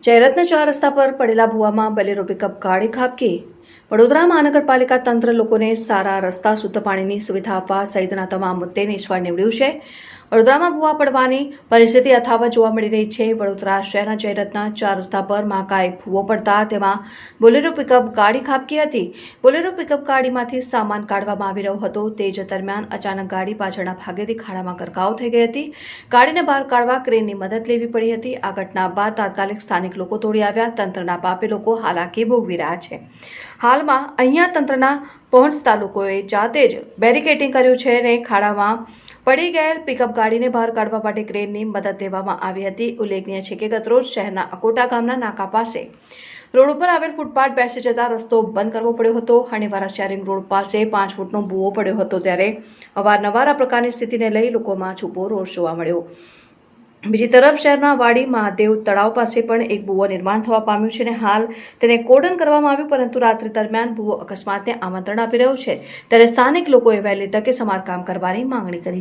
ચેરતના 4 રસ્તા પર પડેલા ભૂવામાં બોલેરો પિકઅપ ગાડી ખાબકી। વડોદરા મહાનગરપાલિકા તંત્ર લોકોને સારા રસ્તા, શુદ્ધ પાણીની સુવિધા આપવા સહિતના તમામ મુદ્દે નિષ્ફળ નીવડ્યું છે। વડોદરામાં ભૂવા પડવાની પરિસ્થિતિ યથાવત જોવા મળી રહી છે। વડોદરા શહેરના ચેરતના 4 રસ્તા પર મહાકાય ભૂવો પડતા તેમાં બોલેરો પિકઅપ ગાડી ખાબકી હતી। બોલેરો પિકઅપ ગાડીમાંથી સામાન કાઢવામાં આવી રહ્યો હતો તે જ દરમિયાન અચાનક ગાડી પાછળના ભાગેથી ખાડામાં ગરકાવ થઈ ગઈ હતી। ગાડીને બહાર કાઢવા ક્રેનની મદદ લેવી પડી હતી। આ ઘટના બાદ તાત્કાલિક સ્થાનિક લોકો દોડી આવ્યા। તંત્રના પાપે લોકો હાલાકી ભોગવી રહ્યા છે। હાલમાં અહીંયા તંત્રના પહોંચતા લોકોએ જાતે જ બેરિકેડિંગ કર્યું છે અને ખાડામાં પડી ગયેલ પિકઅપ ગાડીને બહાર કાઢવા માટે ક્રેનની મદદ લેવામાં આવી હતી। ઉલ્લેખનીય છે કે ગતરોજ શહેરના અકોટા ગામના નાકા પાસે રોડ ઉપર આવેલ ફૂટપાથ બેસી જતા રસ્તો બંધ કરવો પડ્યો હતો। હણીવારા શેરિંગ રોડ પાસે 5 ફૂટનો ભૂવો પડ્યો હતો ત્યારે અવારનવાર આ પ્રકારની સ્થિતિને લઈ લોકોમાં છૂપો રોષ જોવા મળ્યો। બીજી તરફ શહેરના વાડી મહાદેવ તળાવ પાસે પણ એક ભૂવો નિર્માણ થવા પામ્યું છે અને હાલ તેને કોર્ડન કરવામાં આવ્યું, પરંતુ રાત્રિ દરમિયાન ભૂવો અકસ્માતને આમંત્રણ આપી રહ્યો છે ત્યારે સ્થાનિક લોકોએ વહેલી તકે સમારકામ કરવાની માંગણી કરી